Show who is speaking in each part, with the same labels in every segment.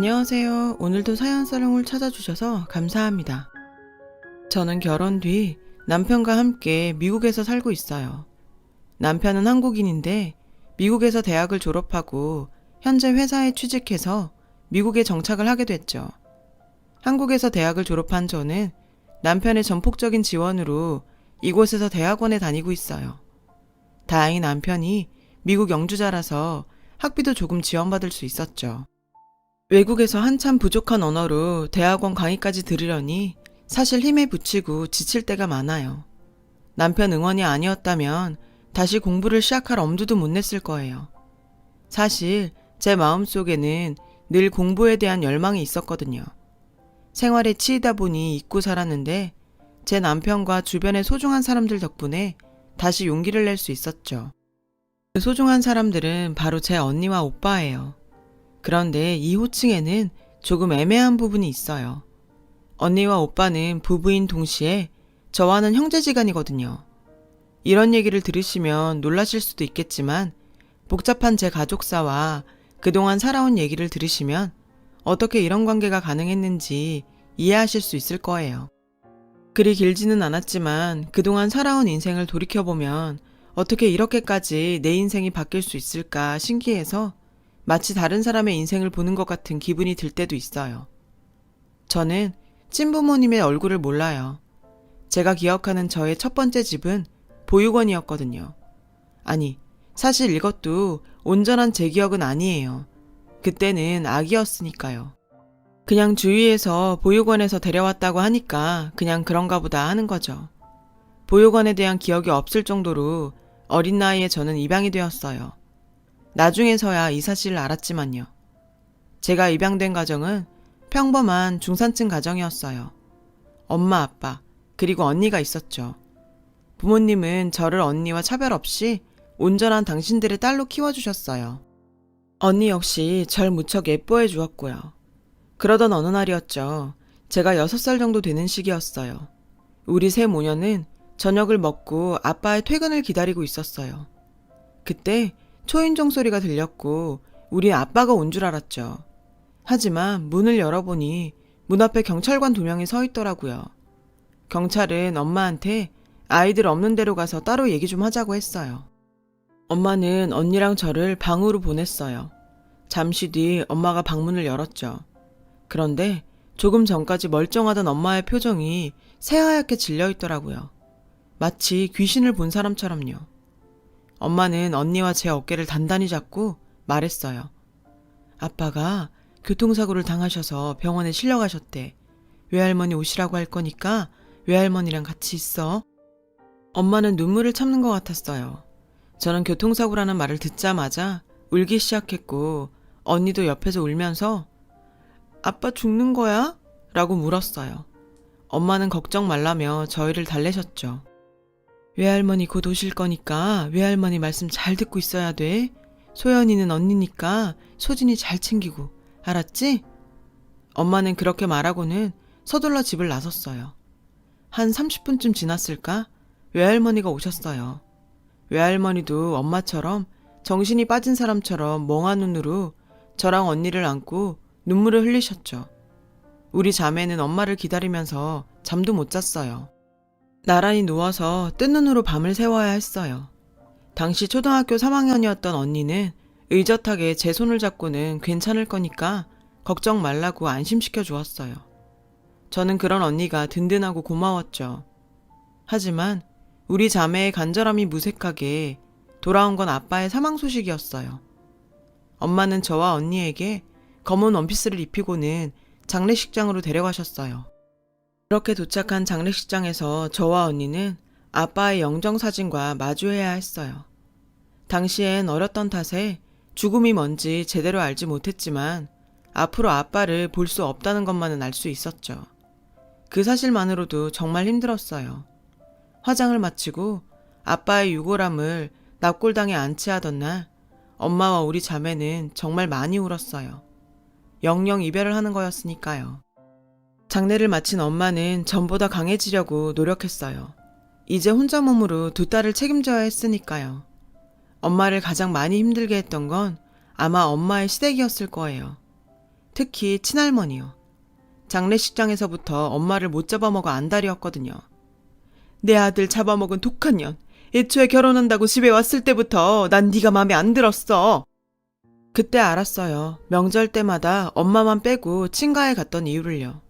Speaker 1: 안녕하세요. 오늘도 사연사롱을 찾아주셔서 감사합니다. 저는 결혼 뒤 남편과 함께 미국에서 살고 있어요. 남편은 한국인인데 미국에서 대학을 졸업하고 현재 회사에 취직해서 미국에 정착을 하게 됐죠. 한국에서 대학을 졸업한 저는 남편의 전폭적인 지원으로 이곳에서 대학원에 다니고 있어요. 다행히 남편이 미국 영주자라서 학비도 조금 지원받을 수 있었죠. 외국에서 한참 부족한 언어로 대학원 강의까지 들으려니 사실 힘에 부치고 지칠 때가 많아요. 남편 응원이 아니었다면 다시 공부를 시작할 엄두도 못 냈을 거예요. 사실 제 마음속에는 늘 공부에 대한 열망이 있었거든요. 생활에 치이다 보니 잊고 살았는데 제 남편과 주변의 소중한 사람들 덕분에 다시 용기를 낼 수 있었죠. 그 소중한 사람들은 바로 제 언니와 오빠예요. 그런데 이 호칭에는 조금 애매한 부분이 있어요. 언니와 오빠는 부부인 동시에 저와는 형제지간이거든요. 이런 얘기를 들으시면 놀라실 수도 있겠지만 복잡한 제 가족사와 그동안 살아온 얘기를 들으시면 어떻게 이런 관계가 가능했는지 이해하실 수 있을 거예요. 그리 길지는 않았지만 그동안 살아온 인생을 돌이켜보면 어떻게 이렇게까지 내 인생이 바뀔 수 있을까 신기해서 마치 다른 사람의 인생을 보는 것 같은 기분이 들 때도 있어요. 저는 친부모님의 얼굴을 몰라요. 제가 기억하는 저의 첫 번째 집은 보육원이었거든요. 아니, 사실 이것도 온전한 제 기억은 아니에요. 그때는 아기였으니까요. 그냥 주위에서 보육원에서 데려왔다고 하니까 그냥 그런가 보다 하는 거죠. 보육원에 대한 기억이 없을 정도로 어린 나이에 저는 입양이 되었어요. 나중에서야 이 사실을 알았지만요. 제가 입양된 가정은 평범한 중산층 가정이었어요. 엄마, 아빠, 그리고 언니가 있었죠. 부모님은 저를 언니와 차별 없이 온전한 당신들의 딸로 키워주셨어요. 언니 역시 절 무척 예뻐해 주었고요. 그러던 어느 날이었죠. 제가 6살 정도 되는 시기였어요. 우리 세 모녀는 저녁을 먹고 아빠의 퇴근을 기다리고 있었어요. 그때 초인종 소리가 들렸고 우리 아빠가 온 줄 알았죠. 하지만 문을 열어보니 문 앞에 경찰관 2명이 서 있더라고요. 경찰은 엄마한테 아이들 없는 데로 가서 따로 얘기 좀 하자고 했어요. 엄마는 언니랑 저를 방으로 보냈어요. 잠시 뒤 엄마가 방문을 열었죠. 그런데 조금 전까지 멀쩡하던 엄마의 표정이 새하얗게 질려 있더라고요. 마치 귀신을 본 사람처럼요. 엄마는 언니와 제 어깨를 단단히 잡고 말했어요. 아빠가 교통사고를 당하셔서 병원에 실려가셨대. 외할머니 오시라고 할 거니까 외할머니랑 같이 있어. 엄마는 눈물을 참는 것 같았어요. 저는 교통사고라는 말을 듣자마자 울기 시작했고 언니도 옆에서 울면서 아빠 죽는 거야? 라고 물었어요. 엄마는 걱정 말라며 저희를 달래셨죠. 외할머니 곧 오실 거니까 외할머니 말씀 잘 듣고 있어야 돼. 소연이는 언니니까 소진이 잘 챙기고. 알았지? 엄마는 그렇게 말하고는 서둘러 집을 나섰어요. 한 30분쯤 지났을까? 외할머니가 오셨어요. 외할머니도 엄마처럼 정신이 빠진 사람처럼 멍한 눈으로 저랑 언니를 안고 눈물을 흘리셨죠. 우리 자매는 엄마를 기다리면서 잠도 못 잤어요. 나란히 누워서 뜬 눈으로 밤을 새워야 했어요. 당시 초등학교 3학년이었던 언니는 의젓하게 제 손을 잡고는 괜찮을 거니까 걱정 말라고 안심시켜 주었어요. 저는 그런 언니가 든든하고 고마웠죠. 하지만 우리 자매의 간절함이 무색하게 돌아온 건 아빠의 사망 소식이었어요. 엄마는 저와 언니에게 검은 원피스를 입히고는 장례식장으로 데려가셨어요. 그렇게 도착한 장례식장에서 저와 언니는 아빠의 영정사진과 마주해야 했어요. 당시엔 어렸던 탓에 죽음이 뭔지 제대로 알지 못했지만 앞으로 아빠를 볼 수 없다는 것만은 알 수 있었죠. 그 사실만으로도 정말 힘들었어요. 화장을 마치고 아빠의 유골함을 납골당에 안치하던 날 엄마와 우리 자매는 정말 많이 울었어요. 영영 이별을 하는 거였으니까요. 장례를 마친 엄마는 전보다 강해지려고 노력했어요. 이제 혼자 몸으로 2딸을 책임져야 했으니까요. 엄마를 가장 많이 힘들게 했던 건 아마 엄마의 시댁이었을 거예요. 특히 친할머니요. 장례식장에서부터 엄마를 못 잡아먹어 안달이었거든요. 내 아들 잡아먹은 독한 년. 애초에 결혼한다고 집에 왔을 때부터 난 네가 마음에 안 들었어. 그때 알았어요. 명절 때마다 엄마만 빼고 친가에 갔던 이유를요.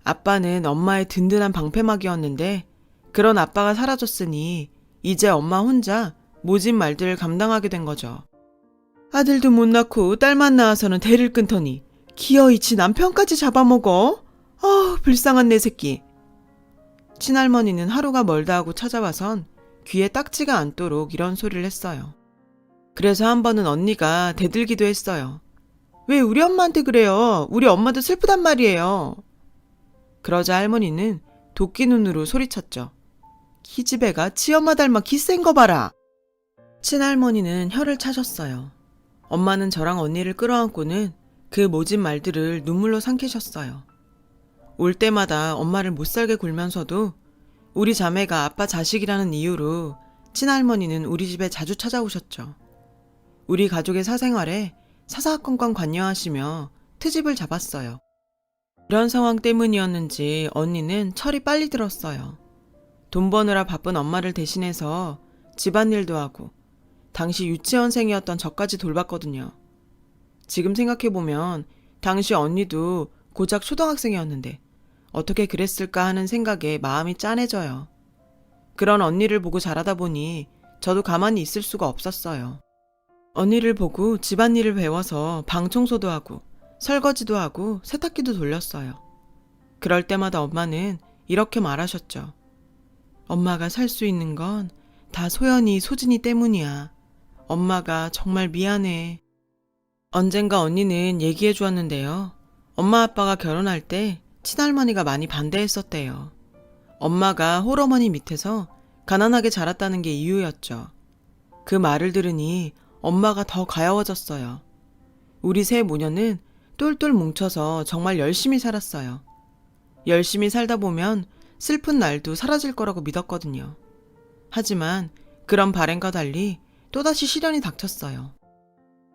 Speaker 1: 아빠는 엄마의 든든한 방패막이었는데 그런 아빠가 사라졌으니 이제 엄마 혼자 모진 말들을 감당하게 된 거죠. 아들도 못 낳고 딸만 낳아서는 대를 끊더니 기어이 지 남편까지 잡아먹어? 불쌍한 내 새끼. 친할머니는 하루가 멀다 하고 찾아와선 귀에 딱지가 않도록 이런 소리를 했어요. 그래서 한 번은 언니가 대들기도 했어요. 왜 우리 엄마한테 그래요? 우리 엄마도 슬프단 말이에요. 그러자 할머니는 도끼 눈으로 소리쳤죠. 기집애가 지 엄마 닮아 기센 거 봐라. 친할머니는 혀를 차셨어요. 엄마는 저랑 언니를 끌어안고는 그 모진 말들을 눈물로 삼키셨어요. 올 때마다 엄마를 못살게 굴면서도 우리 자매가 아빠 자식이라는 이유로 친할머니는 우리 집에 자주 찾아오셨죠. 우리 가족의 사생활에 사사건건 관여하시며 트집을 잡았어요. 이런 상황 때문이었는지 언니는 철이 빨리 들었어요. 돈 버느라 바쁜 엄마를 대신해서 집안일도 하고 당시 유치원생이었던 저까지 돌봤거든요. 지금 생각해보면 당시 언니도 고작 초등학생이었는데 어떻게 그랬을까 하는 생각에 마음이 짠해져요. 그런 언니를 보고 자라다 보니 저도 가만히 있을 수가 없었어요. 언니를 보고 집안일을 배워서 방 청소도 하고 설거지도 하고 세탁기도 돌렸어요. 그럴 때마다 엄마는 이렇게 말하셨죠. 엄마가 살 수 있는 건 다 소연이, 소진이 때문이야. 엄마가 정말 미안해. 언젠가 언니는 얘기해 주었는데요. 엄마 아빠가 결혼할 때 친할머니가 많이 반대했었대요. 엄마가 홀어머니 밑에서 가난하게 자랐다는 게 이유였죠. 그 말을 들으니 엄마가 더 가여워졌어요. 우리 세 모녀는 똘똘 뭉쳐서 정말 열심히 살았어요. 열심히 살다 보면 슬픈 날도 사라질 거라고 믿었거든요. 하지만 그런 바람과 달리 또다시 시련이 닥쳤어요.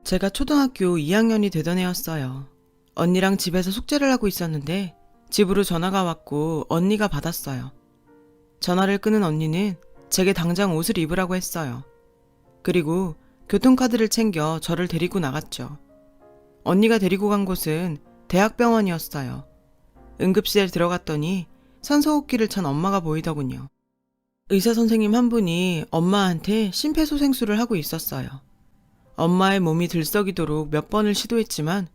Speaker 1: 제가 초등학교 2학년이 되던 해였어요. 언니랑 집에서 숙제를 하고 있었는데 집으로 전화가 왔고 언니가 받았어요. 전화를 끊은 언니는 제게 당장 옷을 입으라고 했어요. 그리고 교통카드를 챙겨 저를 데리고 나갔죠. 언니가 데리고 간 곳은 대학병원이었어요. 응급실에 들어갔더니 산소호흡기를 찬 엄마가 보이더군요. 의사 선생님 한 분이 엄마한테 심폐소생술을 하고 있었어요. 엄마의 몸이 들썩이도록 몇 번을 시도했지만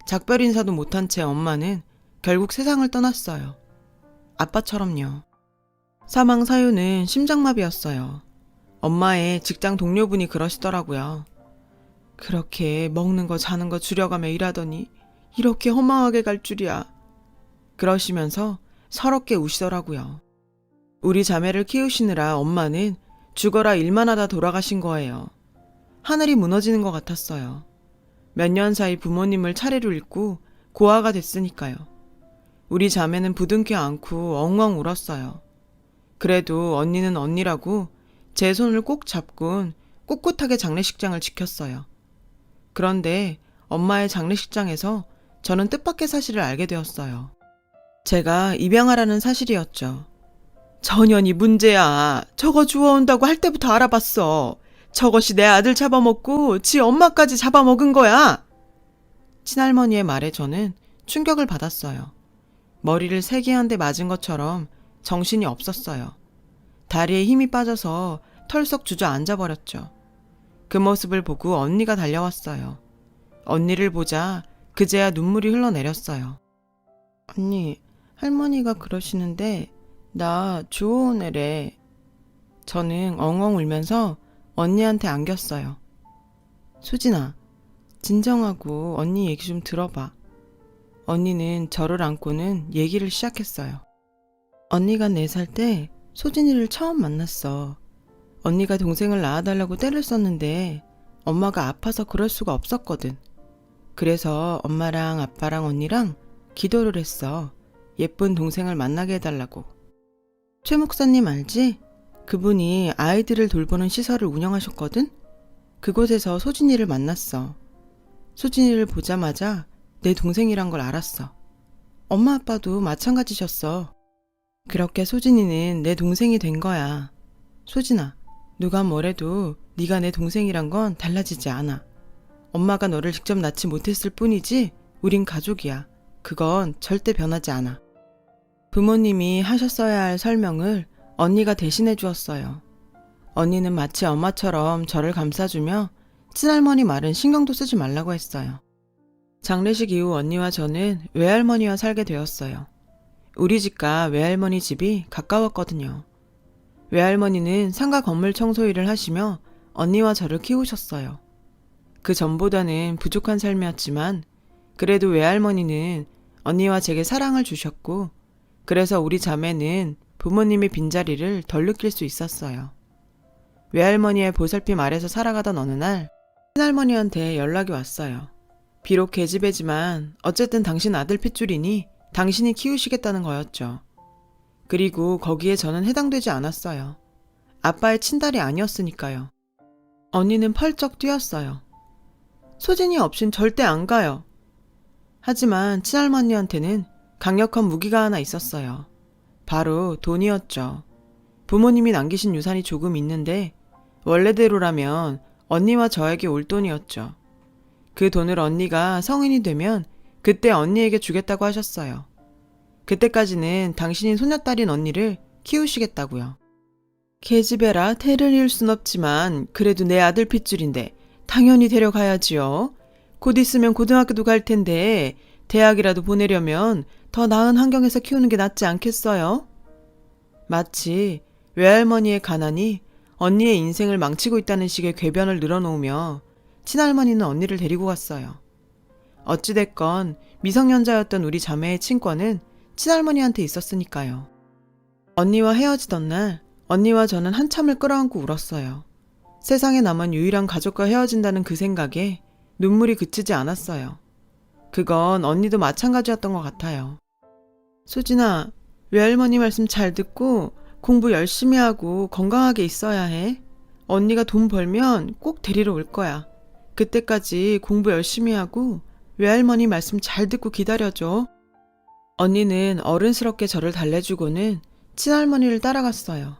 Speaker 1: 작별 인사도 못한 채 엄마는 결국 세상을 떠났어요. 아빠처럼요. 사망 사유는 심장마비였어요. 엄마의 직장 동료분이 그러시더라고요. 그렇게 먹는 거 자는 거 줄여가며 일하더니 이렇게 허망하게 갈 줄이야. 그러시면서 서럽게 우시더라고요. 우리 자매를 키우시느라 엄마는 죽어라 일만 하다 돌아가신 거예요. 하늘이 무너지는 것 같았어요. 몇 년 사이 부모님을 차례로 잃고 고아가 됐으니까요. 우리 자매는 부둥켜 안고 엉엉 울었어요. 그래도 언니는 언니라고 제 손을 꼭 잡곤 꿋꿋하게 장례식장을 지켰어요. 그런데 엄마의 장례식장에서 저는 뜻밖의 사실을 알게 되었어요. 제가 입양하라는 사실이었죠. 전현이 문제야. 저거 주워온다고 할 때부터 알아봤어. 저것이 내 아들 잡아먹고 지 엄마까지 잡아먹은 거야. 친할머니의 말에 저는 충격을 받았어요. 머리를 세게 한 대 맞은 것처럼 정신이 없었어요. 다리에 힘이 빠져서 털썩 주저앉아버렸죠. 그 모습을 보고 언니가 달려왔어요. 언니를 보자 그제야 눈물이 흘러내렸어요. 언니, 할머니가 그러시는데 나 주워온 애래. 저는 엉엉 울면서 언니한테 안겼어요. 수진아, 진정하고 언니 얘기 좀 들어봐. 언니는 저를 안고는 얘기를 시작했어요. 언니가 4살 때 소진이를 처음 만났어. 언니가 동생을 낳아달라고 떼를 썼는데 엄마가 아파서 그럴 수가 없었거든. 그래서 엄마랑 아빠랑 언니랑 기도를 했어. 예쁜 동생을 만나게 해달라고. 최 목사님 알지? 그분이 아이들을 돌보는 시설을 운영하셨거든? 그곳에서 소진이를 만났어. 소진이를 보자마자 내 동생이란 걸 알았어. 엄마 아빠도 마찬가지셨어. 그렇게 소진이는 내 동생이 된 거야. 소진아, 누가 뭐래도 네가 내 동생이란 건 달라지지 않아. 엄마가 너를 직접 낳지 못했을 뿐이지 우린 가족이야. 그건 절대 변하지 않아. 부모님이 하셨어야 할 설명을 언니가 대신해 주었어요. 언니는 마치 엄마처럼 저를 감싸주며 친할머니 말은 신경도 쓰지 말라고 했어요. 장례식 이후 언니와 저는 외할머니와 살게 되었어요. 우리 집과 외할머니 집이 가까웠거든요. 외할머니는 상가 건물 청소 일을 하시며 언니와 저를 키우셨어요. 그 전보다는 부족한 삶이었지만 그래도 외할머니는 언니와 제게 사랑을 주셨고 그래서 우리 자매는 부모님의 빈자리를 덜 느낄 수 있었어요. 외할머니의 보살핌 아래서 살아가던 어느 날 친할머니한테 연락이 왔어요. 비록 계집애지만 어쨌든 당신 아들 핏줄이니 당신이 키우시겠다는 거였죠. 그리고 거기에 저는 해당되지 않았어요. 아빠의 친딸이 아니었으니까요. 언니는 펄쩍 뛰었어요. 소진이 없인 절대 안 가요. 하지만 친할머니한테는 강력한 무기가 하나 있었어요. 바로 돈이었죠. 부모님이 남기신 유산이 조금 있는데 원래대로라면 언니와 저에게 올 돈이었죠. 그 돈을 언니가 성인이 되면 그때 언니에게 주겠다고 하셨어요. 그때까지는 당신이 소녀딸인 언니를 키우시겠다고요. 계집애라 태를 이을 순 없지만 그래도 내 아들 핏줄인데 당연히 데려가야지요. 곧 있으면 고등학교도 갈 텐데 대학이라도 보내려면 더 나은 환경에서 키우는 게 낫지 않겠어요? 마치 외할머니의 가난이 언니의 인생을 망치고 있다는 식의 궤변을 늘어놓으며 친할머니는 언니를 데리고 갔어요. 어찌됐건 미성년자였던 우리 자매의 친권은 친할머니한테 있었으니까요. 언니와 헤어지던 날 언니와 저는 한참을 끌어안고 울었어요. 세상에 남은 유일한 가족과 헤어진다는 그 생각에 눈물이 그치지 않았어요. 그건 언니도 마찬가지였던 것 같아요. 소진아, 외할머니 말씀 잘 듣고 공부 열심히 하고 건강하게 있어야 해. 언니가 돈 벌면 꼭 데리러 올 거야. 그때까지 공부 열심히 하고 외할머니 말씀 잘 듣고 기다려줘. 언니는 어른스럽게 저를 달래주고는 친할머니를 따라갔어요.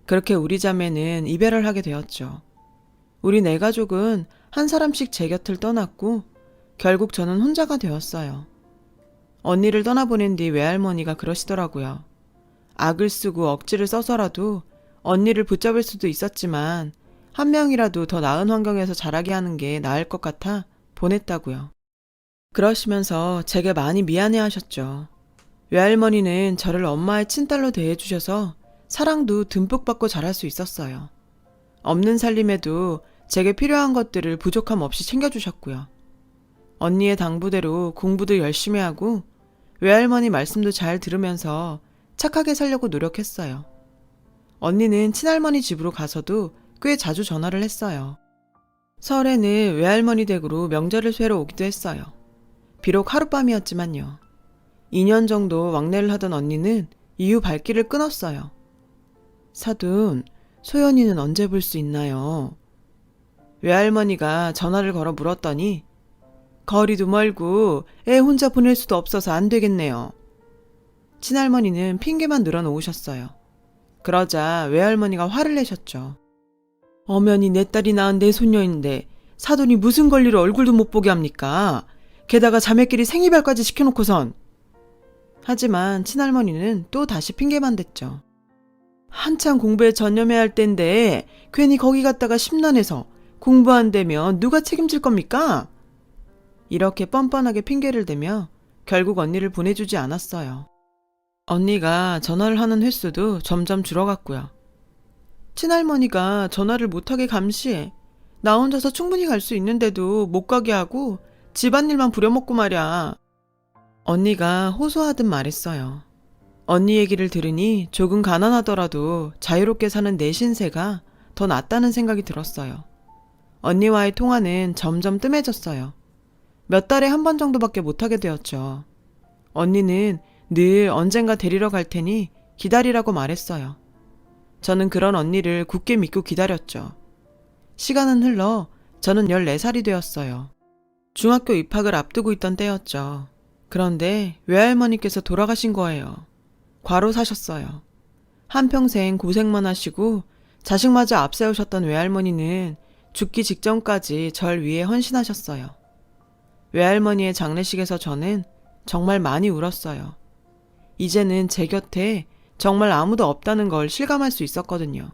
Speaker 1: 그렇게 우리 자매는 이별을 하게 되었죠. 우리 네 가족은 한 사람씩 제 곁을 떠났고 결국 저는 혼자가 되었어요. 언니를 떠나보낸 뒤 외할머니가 그러시더라고요. 악을 쓰고 억지를 써서라도 언니를 붙잡을 수도 있었지만 한 명이라도 더 나은 환경에서 자라게 하는 게 나을 것 같아 보냈다고요. 그러시면서 제게 많이 미안해 하셨죠. 외할머니는 저를 엄마의 친딸로 대해주셔서 사랑도 듬뿍 받고 자랄 수 있었어요. 없는 살림에도 제게 필요한 것들을 부족함 없이 챙겨주셨고요. 언니의 당부대로 공부도 열심히 하고 외할머니 말씀도 잘 들으면서 착하게 살려고 노력했어요. 언니는 친할머니 집으로 가서도 꽤 자주 전화를 했어요. 설에는 외할머니 댁으로 명절을 쇠러 오기도 했어요. 비록 하룻밤이었지만요. 2년 정도 왕래를 하던 언니는 이후 발길을 끊었어요. 사돈, 소연이는 언제 볼 수 있나요? 외할머니가 전화를 걸어 물었더니 거리도 멀고 애 혼자 보낼 수도 없어서 안 되겠네요. 친할머니는 핑계만 늘어놓으셨어요. 그러자 외할머니가 화를 내셨죠. 엄연히 내 딸이 낳은 내 손녀인데 사돈이 무슨 권리로 얼굴도 못 보게 합니까? 게다가 자매끼리 생이별까지 시켜놓고선. 하지만 친할머니는 또 다시 핑계만 댔죠. 한창 공부에 전념해야 할 때인데 괜히 거기 갔다가 심란해서 공부 안 되면 누가 책임질 겁니까? 이렇게 뻔뻔하게 핑계를 대며 결국 언니를 보내주지 않았어요. 언니가 전화를 하는 횟수도 점점 줄어갔고요. 친할머니가 전화를 못하게 감시해. 나 혼자서 충분히 갈 수 있는데도 못 가게 하고 집안일만 부려먹고 말이야. 언니가 호소하듯 말했어요. 언니 얘기를 들으니 조금 가난하더라도 자유롭게 사는 내 신세가 더 낫다는 생각이 들었어요. 언니와의 통화는 점점 뜸해졌어요. 몇 달에 한 번 정도밖에 못하게 되었죠. 언니는 늘 언젠가 데리러 갈 테니 기다리라고 말했어요. 저는 그런 언니를 굳게 믿고 기다렸죠. 시간은 흘러 저는 14살이 되었어요. 중학교 입학을 앞두고 있던 때였죠. 그런데 외할머니께서 돌아가신 거예요. 과로 사셨어요. 한평생 고생만 하시고 자식마저 앞세우셨던 외할머니는 죽기 직전까지 절 위해 헌신하셨어요. 외할머니의 장례식에서 저는 정말 많이 울었어요. 이제는 제 곁에 정말 아무도 없다는 걸 실감할 수 있었거든요.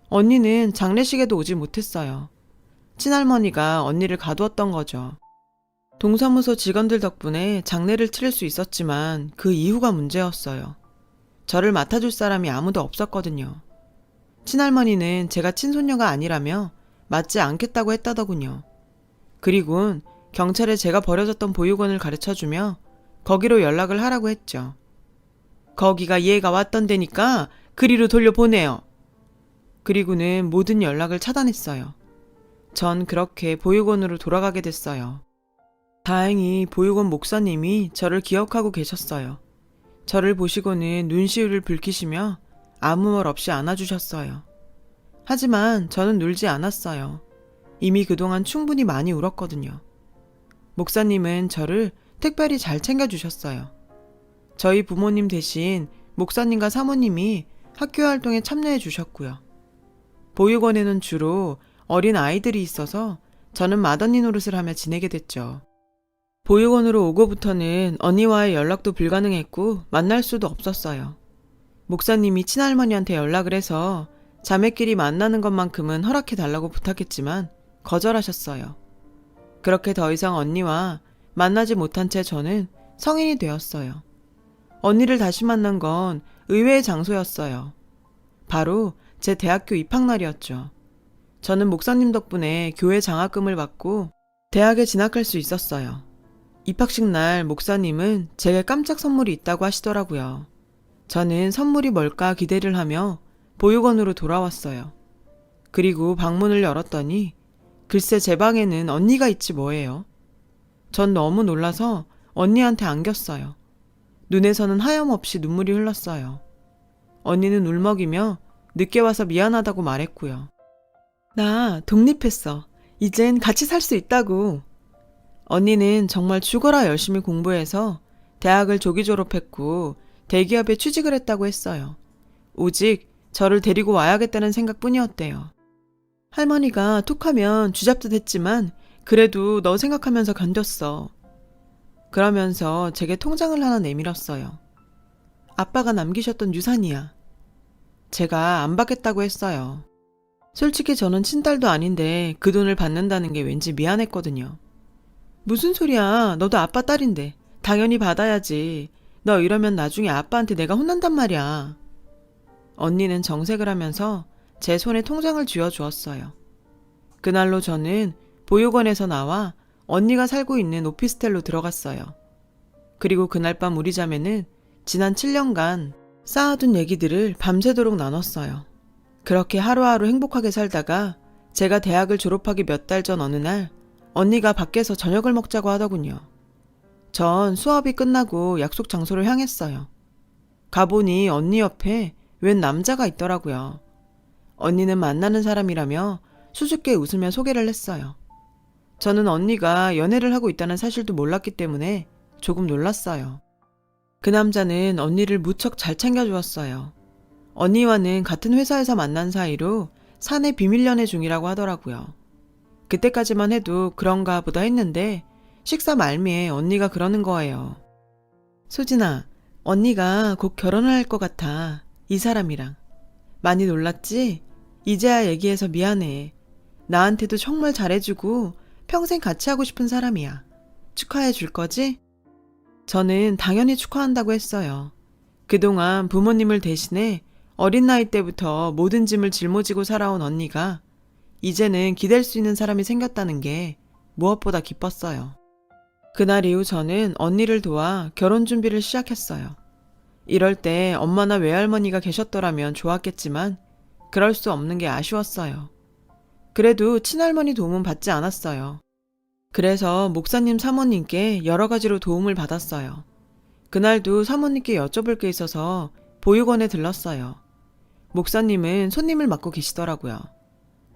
Speaker 1: 언니는 장례식에도 오지 못했어요. 친할머니가 언니를 가두었던 거죠. 동사무소 직원들 덕분에 장례를 치를 수 있었지만 그 이후가 문제였어요. 저를 맡아줄 사람이 아무도 없었거든요. 친할머니는 제가 친손녀가 아니라며 맞지 않겠다고 했다더군요. 그리곤 경찰에 제가 버려졌던 보육원을 가르쳐주며 거기로 연락을 하라고 했죠. 거기가 얘가 왔던 데니까 그리로 돌려보내요. 그리고는 모든 연락을 차단했어요. 전 그렇게 보육원으로 돌아가게 됐어요. 다행히 보육원 목사님이 저를 기억하고 계셨어요. 저를 보시고는 눈시울을 붉히시며 아무 말 없이 안아주셨어요. 하지만 저는 울지 않았어요. 이미 그동안 충분히 많이 울었거든요. 목사님은 저를 특별히 잘 챙겨주셨어요. 저희 부모님 대신 목사님과 사모님이 학교 활동에 참여해 주셨고요. 보육원에는 주로 어린 아이들이 있어서 저는 맏언니 노릇을 하며 지내게 됐죠. 보육원으로 오고부터는 언니와의 연락도 불가능했고 만날 수도 없었어요. 목사님이 친할머니한테 연락을 해서 자매끼리 만나는 것만큼은 허락해 달라고 부탁했지만 거절하셨어요. 그렇게 더 이상 언니와 만나지 못한 채 저는 성인이 되었어요. 언니를 다시 만난 건 의외의 장소였어요. 바로 제 대학교 입학날이었죠. 저는 목사님 덕분에 교회 장학금을 받고 대학에 진학할 수 있었어요. 입학식 날 목사님은 제게 깜짝 선물이 있다고 하시더라고요. 저는 선물이 뭘까 기대를 하며 보육원으로 돌아왔어요. 그리고 방문을 열었더니 글쎄 제 방에는 언니가 있지 뭐예요. 전 너무 놀라서 언니한테 안겼어요. 눈에서는 하염없이 눈물이 흘렀어요. 언니는 울먹이며 늦게 와서 미안하다고 말했고요. 나 독립했어. 이젠 같이 살 수 있다고. 언니는 정말 죽어라 열심히 공부해서 대학을 조기 졸업했고 대기업에 취직을 했다고 했어요. 오직 저를 데리고 와야겠다는 생각뿐이었대요. 할머니가 툭하면 쥐잡듯 했지만 그래도 너 생각하면서 견뎠어. 그러면서 제게 통장을 하나 내밀었어요. 아빠가 남기셨던 유산이야. 제가 안 받겠다고 했어요. 솔직히 저는 친딸도 아닌데 그 돈을 받는다는 게 왠지 미안했거든요. 무슨 소리야. 너도 아빠 딸인데. 당연히 받아야지. 너 이러면 나중에 아빠한테 내가 혼난단 말이야. 언니는 정색을 하면서 제 손에 통장을 쥐어주었어요. 그날로 저는 보육원에서 나와 언니가 살고 있는 오피스텔로 들어갔어요. 그리고 그날 밤 우리 자매는 지난 7년간 쌓아둔 얘기들을 밤새도록 나눴어요. 그렇게 하루하루 행복하게 살다가 제가 대학을 졸업하기 몇 달 전 어느 날 언니가 밖에서 저녁을 먹자고 하더군요. 전 수업이 끝나고 약속 장소를 향했어요. 가보니 언니 옆에 웬 남자가 있더라고요. 언니는 만나는 사람이라며 수줍게 웃으며 소개를 했어요. 저는 언니가 연애를 하고 있다는 사실도 몰랐기 때문에 조금 놀랐어요. 그 남자는 언니를 무척 잘 챙겨주었어요. 언니와는 같은 회사에서 만난 사이로 사내 비밀 연애 중이라고 하더라고요. 그때까지만 해도 그런가 보다 했는데 식사 말미에 언니가 그러는 거예요. 소진아, 언니가 곧 결혼을 할 것 같아. 이 사람이랑. 많이 놀랐지? 이제야 얘기해서 미안해. 나한테도 정말 잘해주고 평생 같이 하고 싶은 사람이야. 축하해 줄 거지? 저는 당연히 축하한다고 했어요. 그동안 부모님을 대신해 어린 나이 때부터 모든 짐을 짊어지고 살아온 언니가 이제는 기댈 수 있는 사람이 생겼다는 게 무엇보다 기뻤어요. 그날 이후 저는 언니를 도와 결혼 준비를 시작했어요. 이럴 때 엄마나 외할머니가 계셨더라면 좋았겠지만 그럴 수 없는 게 아쉬웠어요. 그래도 친할머니 도움은 받지 않았어요. 그래서 목사님 사모님께 여러 가지로 도움을 받았어요. 그날도 사모님께 여쭤볼 게 있어서 보육원에 들렀어요. 목사님은 손님을 맡고 계시더라고요.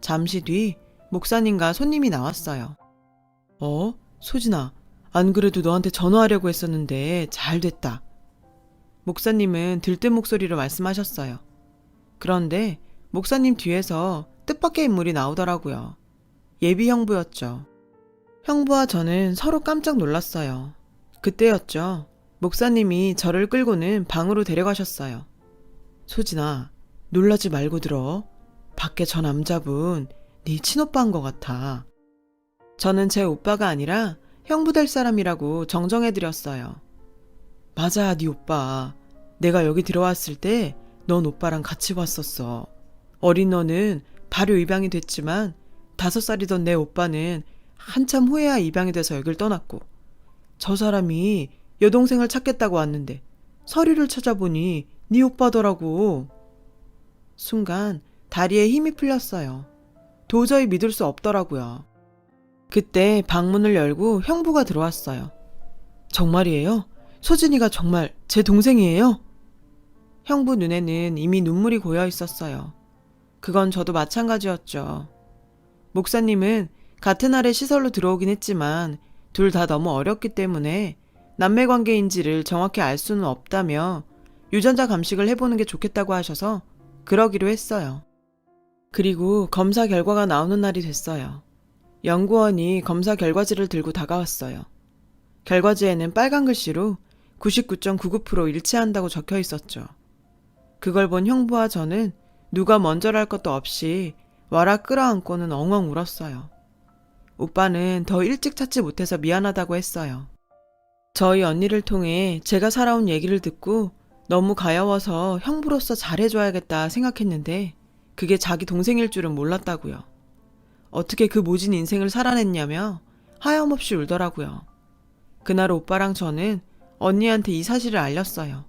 Speaker 1: 잠시 뒤 목사님과 손님이 나왔어요. 소진아, 안 그래도 너한테 전화하려고 했었는데 잘 됐다. 목사님은 들뜬 목소리로 말씀하셨어요. 그런데 목사님 뒤에서 뜻밖의 인물이 나오더라고요. 예비 형부였죠. 형부와 저는 서로 깜짝 놀랐어요. 그때였죠. 목사님이 저를 끌고는 방으로 데려가셨어요. 소진아, 놀라지 말고 들어. 밖에 저 남자분 네 친오빠인 것 같아. 저는 제 오빠가 아니라 형부 될 사람이라고 정정해드렸어요. 맞아, 네 오빠. 내가 여기 들어왔을 때 넌 오빠랑 같이 왔었어. 어린 너는 발효 입양이 됐지만 5살이던 내 오빠는 한참 후에야 입양이 돼서 여길 떠났고, 저 사람이 여동생을 찾겠다고 왔는데 서류를 찾아보니 네 오빠더라고. 순간 다리에 힘이 풀렸어요. 도저히 믿을 수 없더라고요. 그때 방문을 열고 형부가 들어왔어요. 정말이에요? 소진이가 정말 제 동생이에요? 형부 눈에는 이미 눈물이 고여 있었어요. 그건 저도 마찬가지였죠. 목사님은 같은 날에 시설로 들어오긴 했지만 둘 다 너무 어렸기 때문에 남매 관계인지를 정확히 알 수는 없다며 유전자 감식을 해보는 게 좋겠다고 하셔서 그러기로 했어요. 그리고 검사 결과가 나오는 날이 됐어요. 연구원이 검사 결과지를 들고 다가왔어요. 결과지에는 빨간 글씨로 99.99% 일치한다고 적혀 있었죠. 그걸 본 형부와 저는 누가 먼저랄 것도 없이 와락 끌어안고는 엉엉 울었어요. 오빠는 더 일찍 찾지 못해서 미안하다고 했어요. 저희 언니를 통해 제가 살아온 얘기를 듣고 너무 가여워서 형부로서 잘해줘야겠다 생각했는데 그게 자기 동생일 줄은 몰랐다고요. 어떻게 그 모진 인생을 살아냈냐며 하염없이 울더라고요. 그날 오빠랑 저는 언니한테 이 사실을 알렸어요.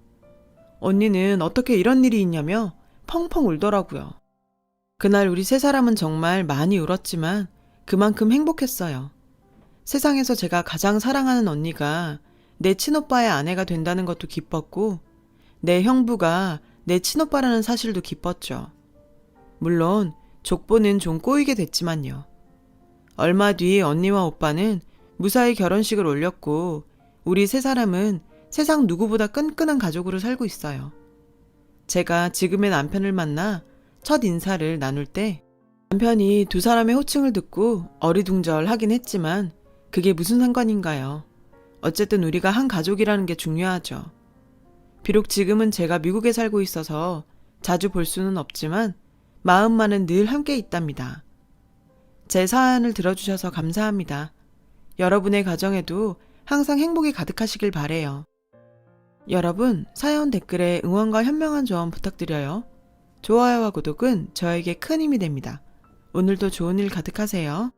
Speaker 1: 언니는 어떻게 이런 일이 있냐며 펑펑 울더라고요. 그날 우리 세 사람은 정말 많이 울었지만 그만큼 행복했어요. 세상에서 제가 가장 사랑하는 언니가 내 친오빠의 아내가 된다는 것도 기뻤고 내 형부가 내 친오빠라는 사실도 기뻤죠. 물론 족보는 좀 꼬이게 됐지만요. 얼마 뒤 언니와 오빠는 무사히 결혼식을 올렸고 우리 세 사람은 세상 누구보다 끈끈한 가족으로 살고 있어요. 제가 지금의 남편을 만나 첫 인사를 나눌 때 남편이 두 사람의 호칭을 듣고 어리둥절하긴 했지만 그게 무슨 상관인가요? 어쨌든 우리가 한 가족이라는 게 중요하죠. 비록 지금은 제가 미국에 살고 있어서 자주 볼 수는 없지만 마음만은 늘 함께 있답니다. 제 사연을 들어주셔서 감사합니다. 여러분의 가정에도 항상 행복이 가득하시길 바래요. 여러분, 사연 댓글에 응원과 현명한 조언 부탁드려요. 좋아요와 구독은 저에게 큰 힘이 됩니다. 오늘도 좋은 일 가득하세요.